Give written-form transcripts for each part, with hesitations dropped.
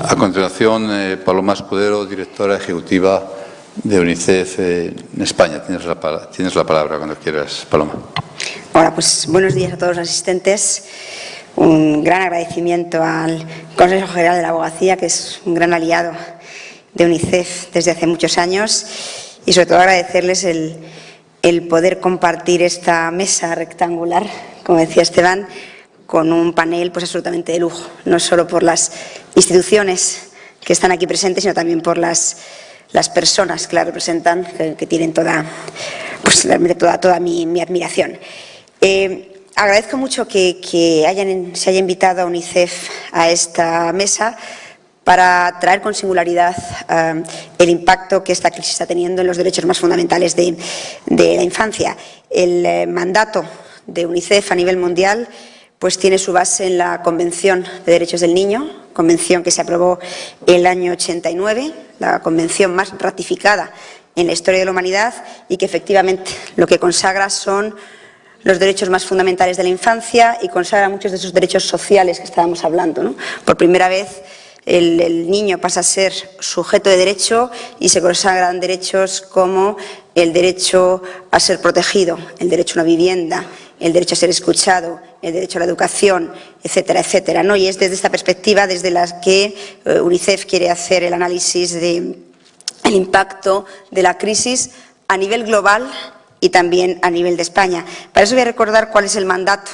A continuación, Paloma Escudero, directora ejecutiva de UNICEF en España. Tienes la palabra cuando quieras, Paloma. Hola, pues buenos días a todos los asistentes. Un gran agradecimiento al Consejo General de la Abogacía, que es un gran aliado de UNICEF desde hace muchos años, y sobre todo agradecerles el poder compartir esta mesa rectangular, como decía Esteban, con un panel pues absolutamente de lujo, no solo por las instituciones que están aquí presentes, sino también por las personas que la representan, que tienen toda mi admiración. Agradezco mucho que se haya invitado a UNICEF a esta mesa para traer con singularidad el impacto que esta crisis está teniendo en los derechos más fundamentales de la infancia. El mandato de UNICEF a nivel mundial pues tiene su base en la Convención de Derechos del Niño, convención que se aprobó el año 89, la convención más ratificada en la historia de la humanidad y que efectivamente lo que consagra son los derechos más fundamentales de la infancia y consagra muchos de esos derechos sociales que estábamos hablando, ¿no? Por primera vez el niño pasa a ser sujeto de derecho y se consagran derechos como el derecho a ser protegido, el derecho a una vivienda, el derecho a ser escuchado, el derecho a la educación, etcétera, etcétera, ¿no? Y es desde esta perspectiva desde la que UNICEF quiere hacer el análisis del impacto de la crisis a nivel global y también a nivel de España. Para eso voy a recordar cuál es el mandato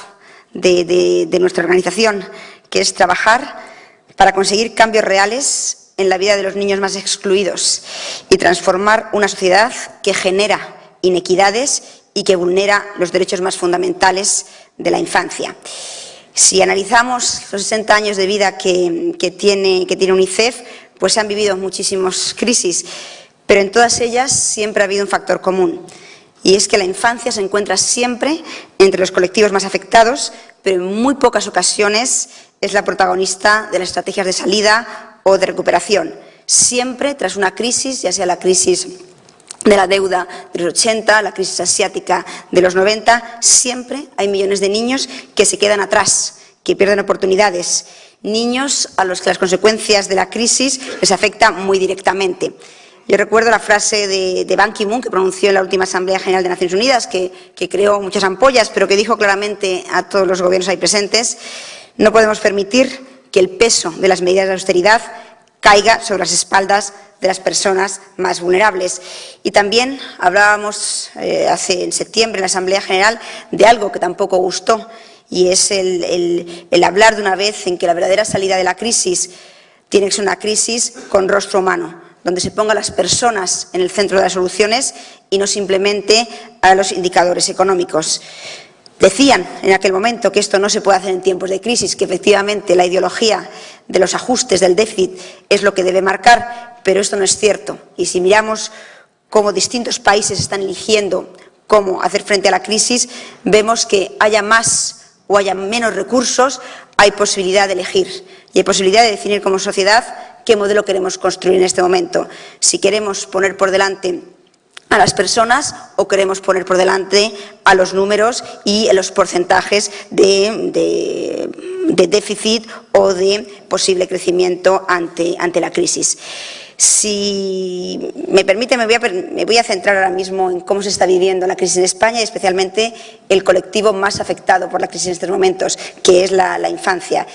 de nuestra organización, que es trabajar para conseguir cambios reales en la vida de los niños más excluidos y transformar una sociedad que genera inequidades y que vulnera los derechos más fundamentales de la infancia. Si analizamos los 60 años de vida que tiene UNICEF, pues se han vivido muchísimas crisis, pero en todas ellas siempre ha habido un factor común, y es que la infancia se encuentra siempre entre los colectivos más afectados, pero en muy pocas ocasiones es la protagonista de las estrategias de salida o de recuperación. Siempre tras una crisis, ya sea la crisis de la deuda de los 80, la crisis asiática de los 90, siempre hay millones de niños que se quedan atrás, que pierden oportunidades, niños a los que las consecuencias de la crisis les afectan muy directamente. Yo recuerdo la frase de Ban Ki-moon que pronunció en la última Asamblea General de Naciones Unidas, que creó muchas ampollas, pero que dijo claramente a todos los gobiernos ahí presentes: no podemos permitir que el peso de las medidas de austeridad caiga sobre las espaldas de las personas más vulnerables. Y también hablábamos en septiembre en la Asamblea General de algo que tampoco gustó, y es el hablar de una vez en que la verdadera salida de la crisis tiene que ser una crisis con rostro humano, donde se pongan las personas en el centro de las soluciones y no simplemente a los indicadores económicos. Decían en aquel momento que esto no se puede hacer en tiempos de crisis, que efectivamente la ideología de los ajustes del déficit es lo que debe marcar, pero esto no es cierto. Y si miramos cómo distintos países están eligiendo cómo hacer frente a la crisis, vemos que haya más o haya menos recursos, hay posibilidad de elegir y hay posibilidad de definir como sociedad qué modelo queremos construir en este momento. Si queremos poner por delante a las personas o queremos poner por delante a los números y a los porcentajes de déficit o de posible crecimiento ante la crisis. Si me permite, me voy a centrar ahora mismo en cómo se está viviendo la crisis en España y especialmente el colectivo más afectado por la crisis en estos momentos, que es la infancia.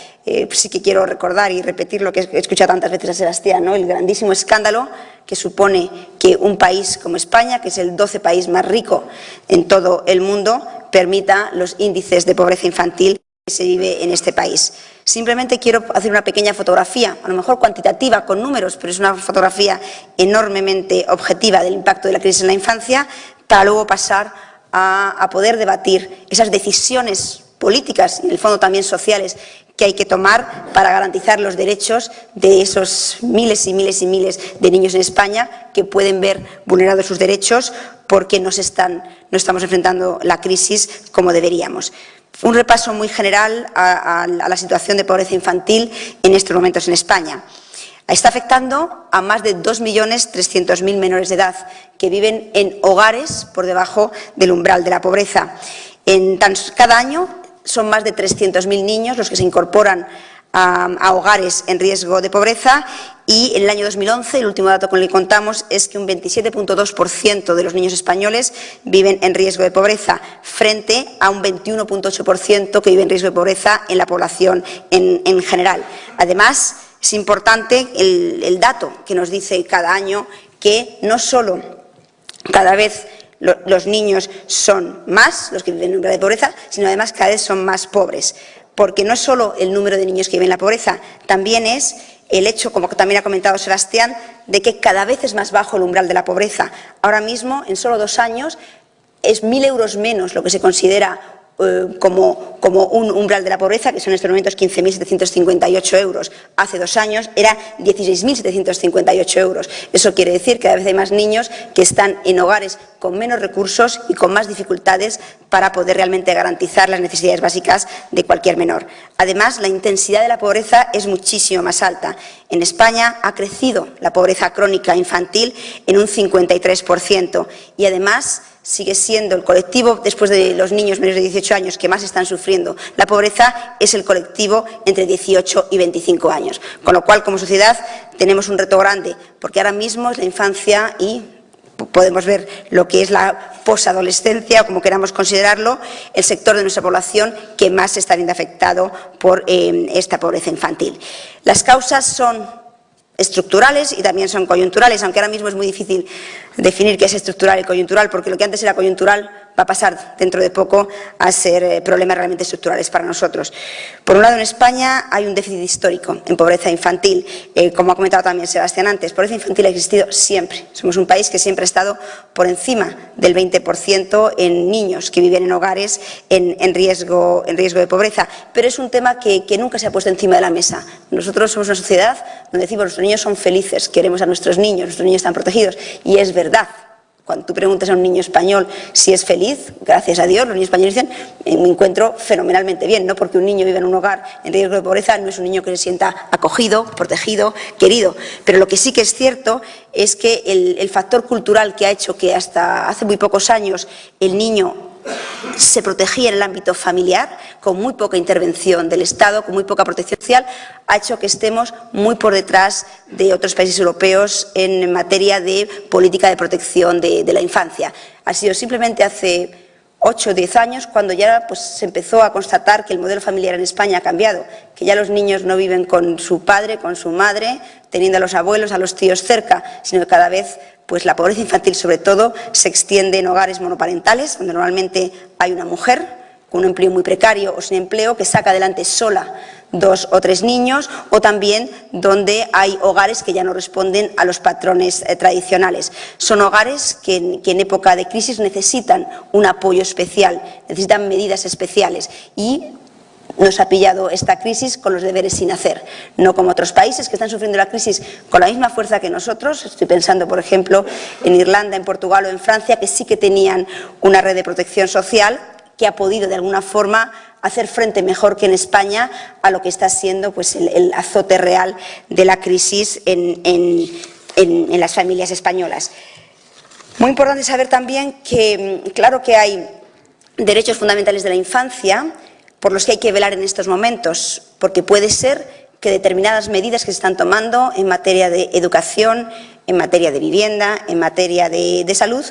Sí que quiero recordar y repetir lo que he escuchado tantas veces a Sebastián, ¿no? El grandísimo escándalo que supone que un país como España, que es el 12º país más rico en todo el mundo, permita los índices de pobreza infantil que se vive en este país. Simplemente quiero hacer una pequeña fotografía, a lo mejor cuantitativa, con números, pero es una fotografía enormemente objetiva del impacto de la crisis en la infancia, para luego pasar a poder debatir esas decisiones políticas y en el fondo también sociales que hay que tomar para garantizar los derechos de esos miles y miles y miles de niños en España que pueden ver vulnerados sus derechos porque no estamos enfrentando la crisis como deberíamos. Un repaso muy general a la situación de pobreza infantil en estos momentos en España. Está afectando a más de 2.300.000 menores de edad que viven en hogares por debajo del umbral de la pobreza. Cada año son más de 300.000 niños los que se incorporan a hogares en riesgo de pobreza, y en el año 2011, el último dato con el que contamos, es que un 27,2% de los niños españoles viven en riesgo de pobreza, frente a un 21,8% que vive en riesgo de pobreza en la población en general. Además, es importante el dato que nos dice cada año que no solo cada vez los niños son más los que viven en riesgo de pobreza, sino además cada vez son más pobres. Porque no es solo el número de niños que viven en la pobreza, también es el hecho, como también ha comentado Sebastián, de que cada vez es más bajo el umbral de la pobreza. Ahora mismo, en solo 2 años, es 1.000 euros menos lo que se considera como un umbral de la pobreza, que son en estos momentos 15.758 euros. Hace 2 años era 16.758 euros. Eso quiere decir que cada vez hay más niños que están en hogares con menos recursos y con más dificultades para poder realmente garantizar las necesidades básicas de cualquier menor. Además, la intensidad de la pobreza es muchísimo más alta. En España ha crecido la pobreza crónica infantil en un 53% y además sigue siendo el colectivo, después de los niños menores de 18 años, que más están sufriendo la pobreza, es el colectivo entre 18 y 25 años. Con lo cual, como sociedad, tenemos un reto grande, porque ahora mismo es la infancia y podemos ver lo que es la posadolescencia, o como queramos considerarlo, el sector de nuestra población que más se está viendo afectado por esta pobreza infantil. Las causas son estructurales y también son coyunturales, aunque ahora mismo es muy difícil definir qué es estructural y coyuntural, porque lo que antes era coyuntural va a pasar dentro de poco a ser problemas realmente estructurales para nosotros. Por un lado, en España hay un déficit histórico en pobreza infantil, como ha comentado también Sebastián antes. Pobreza infantil ha existido siempre. Somos un país que siempre ha estado por encima del 20% en niños que viven en hogares en riesgo de pobreza, pero es un tema que nunca se ha puesto encima de la mesa. Nosotros somos una sociedad donde decimos que nuestros niños son felices, queremos a nuestros niños están protegidos, y es verdad. Cuando tú preguntas a un niño español si es feliz, gracias a Dios, los niños españoles dicen, me encuentro fenomenalmente bien, no porque un niño viva en un hogar en riesgo de pobreza, no es un niño que se sienta acogido, protegido, querido. Pero lo que sí que es cierto es que el factor cultural que ha hecho que hasta hace muy pocos años el niño se protegía en el ámbito familiar, con muy poca intervención del Estado, con muy poca protección social, ha hecho que estemos muy por detrás de otros países europeos en materia de política de protección de la infancia. Ha sido simplemente hace 8 o 10 años cuando ya se empezó a constatar que el modelo familiar en España ha cambiado, que ya los niños no viven con su padre, con su madre, teniendo a los abuelos, a los tíos cerca, sino que cada vez la pobreza infantil, sobre todo, se extiende en hogares monoparentales, donde normalmente hay una mujer con un empleo muy precario o sin empleo que saca adelante sola 2 o 3 niños, o también donde hay hogares que ya no responden a los patrones tradicionales. Son hogares que en época de crisis necesitan un apoyo especial, necesitan medidas especiales, y nos ha pillado esta crisis con los deberes sin hacer, no como otros países que están sufriendo la crisis con la misma fuerza que nosotros. Estoy pensando, por ejemplo, en Irlanda, en Portugal o en Francia, que sí que tenían una red de protección social que ha podido de alguna forma hacer frente mejor que en España a lo que está siendo el azote real de la crisis en las familias españolas. Muy importante saber también que, claro que hay derechos fundamentales de la infancia por los que hay que velar en estos momentos, porque puede ser que determinadas medidas que se están tomando en materia de educación, en materia de vivienda, en materia de salud,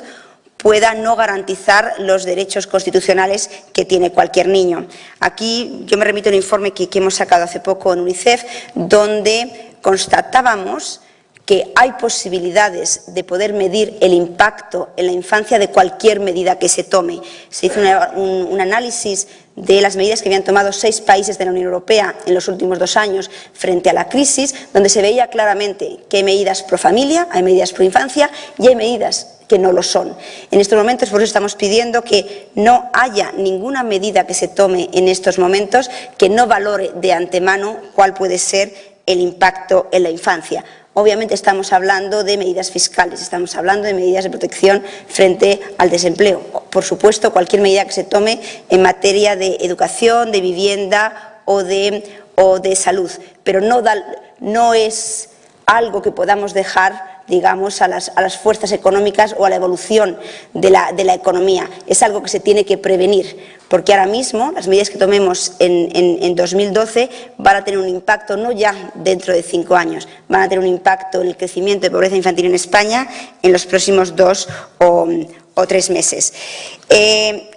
puedan no garantizar los derechos constitucionales que tiene cualquier niño. Aquí yo me remito a un informe que hemos sacado hace poco en UNICEF, donde constatábamos que hay posibilidades de poder medir el impacto en la infancia de cualquier medida que se tome. Se hizo un análisis de las medidas que habían tomado 6 países de la Unión Europea en los últimos 2 años frente a la crisis, donde se veía claramente que hay medidas pro familia, hay medidas pro infancia y hay medidas que no lo son. En estos momentos, por eso estamos pidiendo que no haya ninguna medida que se tome en estos momentos que no valore de antemano cuál puede ser el impacto en la infancia. Obviamente estamos hablando de medidas fiscales, estamos hablando de medidas de protección frente al desempleo. Por supuesto, cualquier medida que se tome en materia de educación, de vivienda o de salud, pero no es algo que podamos dejar digamos, a las fuerzas económicas o a la evolución de la economía. Es algo que se tiene que prevenir, porque ahora mismo las medidas que tomemos en 2012 van a tener un impacto no ya dentro de 5 años, van a tener un impacto en el crecimiento de pobreza infantil en España en los próximos 2 o 3 meses.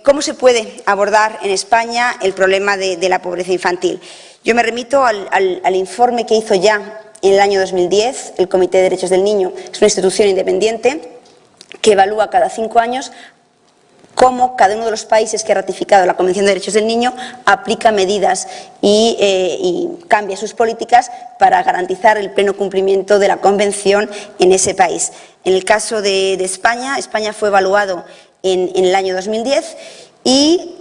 ¿Cómo se puede abordar en España el problema de la pobreza infantil? Yo me remito al informe que hizo ya en el año 2010 el Comité de Derechos del Niño. Es una institución independiente que evalúa cada 5 años cómo cada uno de los países que ha ratificado la Convención de Derechos del Niño aplica medidas y cambia sus políticas para garantizar el pleno cumplimiento de la Convención en ese país. En el caso de España, España fue evaluado en el año 2010 y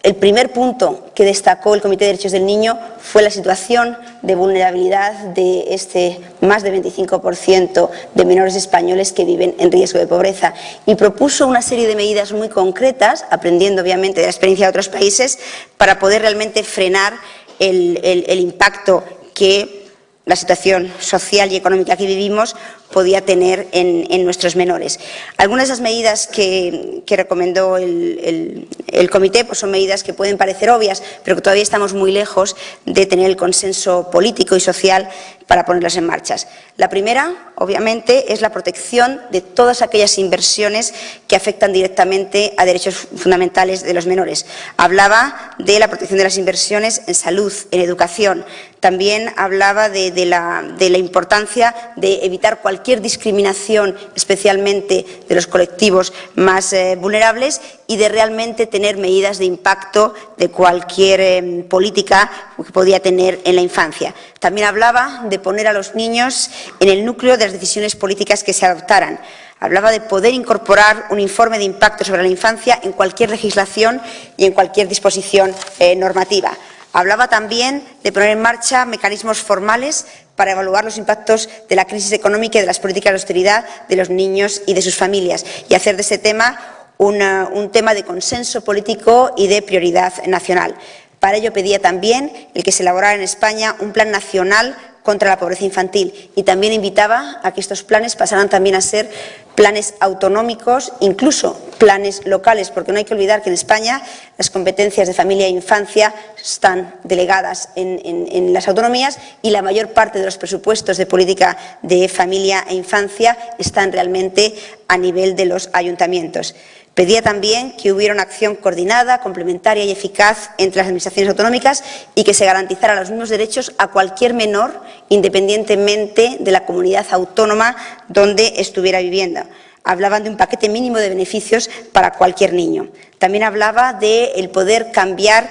el primer punto que destacó el Comité de Derechos del Niño fue la situación de vulnerabilidad de este más de 25% de menores españoles que viven en riesgo de pobreza, y propuso una serie de medidas muy concretas, aprendiendo obviamente de la experiencia de otros países, para poder realmente frenar el impacto que la situación social y económica que vivimos podía tener en nuestros menores. Algunas de esas medidas que recomendó el comité pues son medidas que pueden parecer obvias, pero que todavía estamos muy lejos de tener el consenso político y social para ponerlas en marcha. La primera, obviamente, es la protección de todas aquellas inversiones que afectan directamente a derechos fundamentales de los menores. Hablaba de la protección de las inversiones en salud, en educación. También hablaba de la importancia de evitar cualquier discriminación, especialmente de los colectivos más vulnerables, y de realmente tener medidas de impacto de cualquier política que podía tener en la infancia. También hablaba de poner a los niños en el núcleo de las decisiones políticas que se adoptaran. Hablaba de poder incorporar un informe de impacto sobre la infancia en cualquier legislación y en cualquier disposición normativa. Hablaba también de poner en marcha mecanismos formales para evaluar los impactos de la crisis económica y de las políticas de austeridad de los niños y de sus familias, y hacer de ese tema un tema de consenso político y de prioridad nacional. Para ello pedía también el que se elaborara en España un plan nacional contra la pobreza infantil, y también invitaba a que estos planes pasaran también a ser planes autonómicos, incluso planes locales, porque no hay que olvidar que en España las competencias de familia e infancia están delegadas en las autonomías, y la mayor parte de los presupuestos de política de familia e infancia están realmente a nivel de los ayuntamientos. Pedía también que hubiera una acción coordinada, complementaria y eficaz entre las administraciones autonómicas, y que se garantizaran los mismos derechos a cualquier menor, independientemente de la comunidad autónoma donde estuviera viviendo. Hablaban de un paquete mínimo de beneficios para cualquier niño. También hablaba de el poder cambiar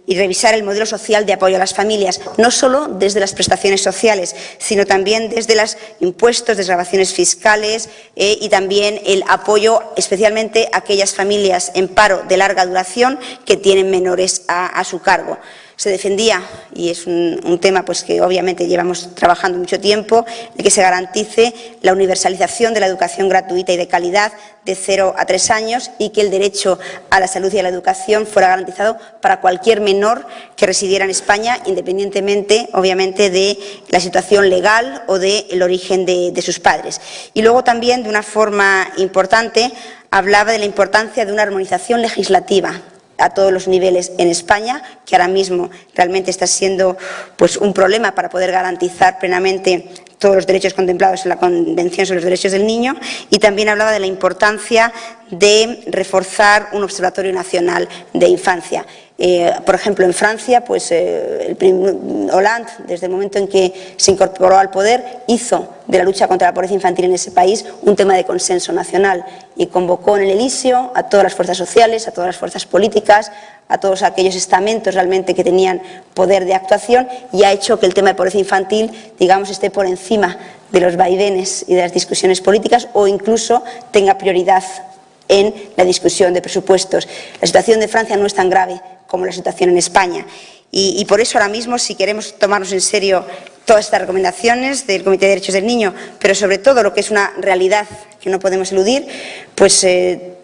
y revisar el modelo social de apoyo a las familias, no solo desde las prestaciones sociales, sino también desde los impuestos, desgravaciones fiscales y también el apoyo especialmente a aquellas familias en paro de larga duración que tienen menores a su cargo. Se defendía, y es un tema pues que obviamente llevamos trabajando mucho tiempo, de que se garantice la universalización de la educación gratuita y de calidad de 0 a 3 años, y que el derecho a la salud y a la educación fuera garantizado para cualquier menor que residiera en España, independientemente, obviamente, de la situación legal o del origen de sus padres. Y luego también, de una forma importante, hablaba de la importancia de una armonización legislativa a todos los niveles en España, que ahora mismo realmente está siendo pues un problema para poder garantizar plenamente todos los derechos contemplados en la Convención sobre los Derechos del Niño, y también hablaba de la importancia de reforzar un observatorio nacional de infancia. Por ejemplo, en Francia, pues Hollande, desde el momento en que se incorporó al poder, hizo de la lucha contra la pobreza infantil en ese país un tema de consenso nacional, y convocó en el Elíseo a todas las fuerzas sociales, a todas las fuerzas políticas, a todos aquellos estamentos realmente que tenían poder de actuación, y ha hecho que el tema de pobreza infantil, digamos, esté por encima de los vaivenes y de las discusiones políticas, o incluso tenga prioridad en la discusión de presupuestos. La situación de Francia no es tan grave como la situación en España, y por eso ahora mismo, si queremos tomarnos en serio todas estas recomendaciones del Comité de Derechos del Niño, pero sobre todo lo que es una realidad que no podemos eludir, pues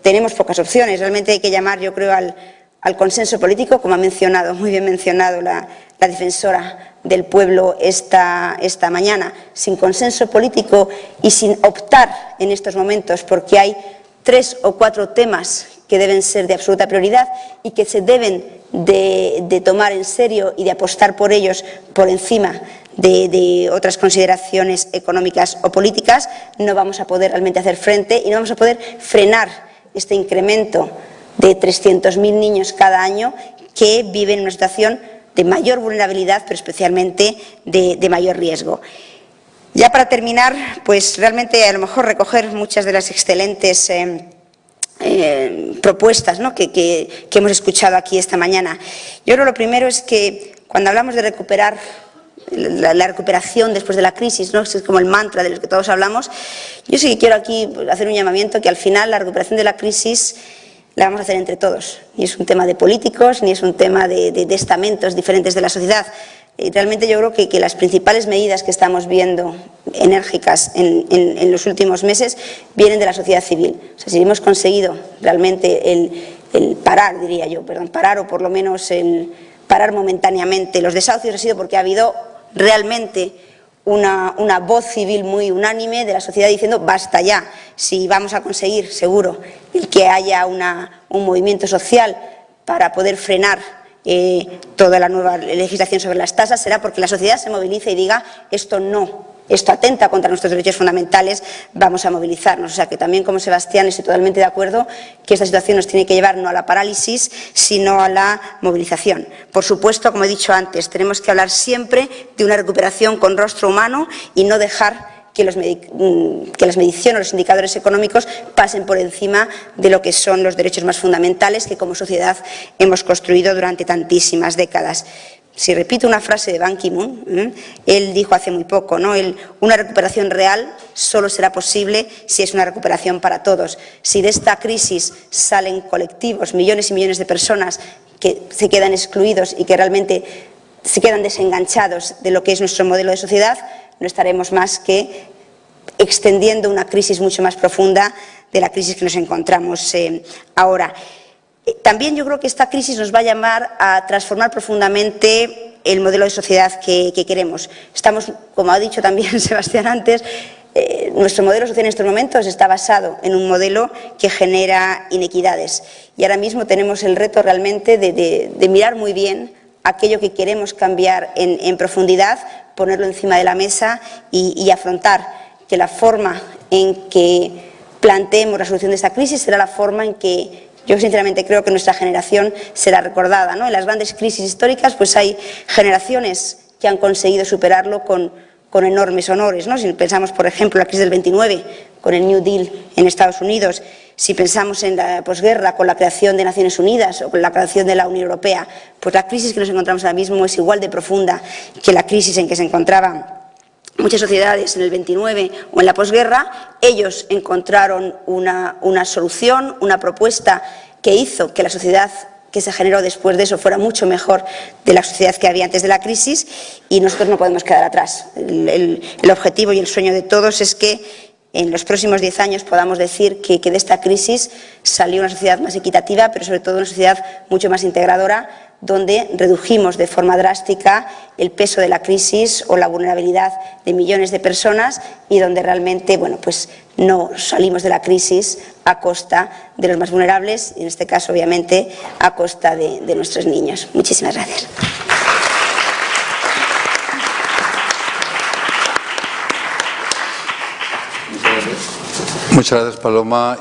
tenemos pocas opciones. Realmente hay que llamar, yo creo, al consenso político, como ha mencionado, muy bien mencionado la la defensora del pueblo esta mañana, sin consenso político y sin optar en estos momentos, porque hay 3 o 4 temas que deben ser de absoluta prioridad y que se deben de tomar en serio y de apostar por ellos por encima de otras consideraciones económicas o políticas, no vamos a poder realmente hacer frente y no vamos a poder frenar este incremento de 300.000 niños cada año que viven en una situación de mayor vulnerabilidad, pero especialmente de mayor riesgo. Ya para terminar, pues realmente a lo mejor recoger muchas de las excelentes propuestas, ¿no?, que hemos escuchado aquí esta mañana. Yo creo que lo primero es que cuando hablamos de recuperar la recuperación después de la crisis, ¿no?, es como el mantra del que todos hablamos, yo sí que quiero aquí hacer un llamamiento que al final la recuperación de la crisis la vamos a hacer entre todos. Ni es un tema de políticos, ni es un tema de estamentos diferentes de la sociedad. Y realmente yo creo que las principales medidas que estamos viendo enérgicas en los últimos meses vienen de la sociedad civil. O sea, si hemos conseguido realmente el parar, diría yo, parar o por lo menos el parar momentáneamente los desahucios, ha sido porque ha habido realmente una voz civil muy unánime de la sociedad diciendo basta ya. Si vamos a conseguir, seguro, el que haya un movimiento social para poder frenar toda la nueva legislación sobre las tasas, será porque la sociedad se movilice y diga esto no, esto atenta contra nuestros derechos fundamentales, vamos a movilizarnos. O sea que también, como Sebastián, estoy totalmente de acuerdo que esta situación nos tiene que llevar no a la parálisis, sino a la movilización. Por supuesto, como he dicho antes, tenemos que hablar siempre de una recuperación con rostro humano y no dejar que las mediciones, los indicadores económicos pasen por encima de lo que son los derechos más fundamentales que como sociedad hemos construido durante tantísimas décadas. Si repito una frase de Ban Ki-moon, él dijo hace muy poco, ¿no?, una recuperación real solo será posible si es una recuperación para todos. Si de esta crisis salen colectivos, millones y millones de personas que se quedan excluidos y que realmente se quedan desenganchados de lo que es nuestro modelo de sociedad, no estaremos más que extendiendo una crisis mucho más profunda de la crisis que nos encontramos ahora. También yo creo que esta crisis nos va a llamar a transformar profundamente el modelo de sociedad que queremos. Estamos, como ha dicho también Sebastián antes, nuestro modelo social en estos momentos está basado en un modelo que genera inequidades. Y ahora mismo tenemos el reto realmente de mirar muy bien aquello que queremos cambiar en profundidad, ponerlo encima de la mesa y afrontar que la forma en que planteemos la solución de esta crisis será la forma en que yo sinceramente creo que nuestra generación será recordada, ¿no? En las grandes crisis históricas pues hay generaciones que han conseguido superarlo con enormes honores, ¿no? Si pensamos, por ejemplo, en la crisis del 29, con el New Deal en Estados Unidos, si pensamos en la posguerra con la creación de Naciones Unidas o con la creación de la Unión Europea, pues la crisis que nos encontramos ahora mismo es igual de profunda que la crisis en que se encontraban muchas sociedades en el 29 o en la posguerra. Ellos encontraron una solución, una propuesta que hizo que la sociedad que se generó después de eso fuera mucho mejor de la sociedad que había antes de la crisis, y nosotros no podemos quedar atrás. El objetivo y el sueño de todos es que en los próximos 10 años podamos decir que de esta crisis salió una sociedad más equitativa, pero sobre todo una sociedad mucho más integradora, donde redujimos de forma drástica el peso de la crisis o la vulnerabilidad de millones de personas y donde realmente, bueno, pues no salimos de la crisis a costa de los más vulnerables y en este caso obviamente a costa de nuestros niños. Muchísimas gracias. Muchas gracias, Paloma.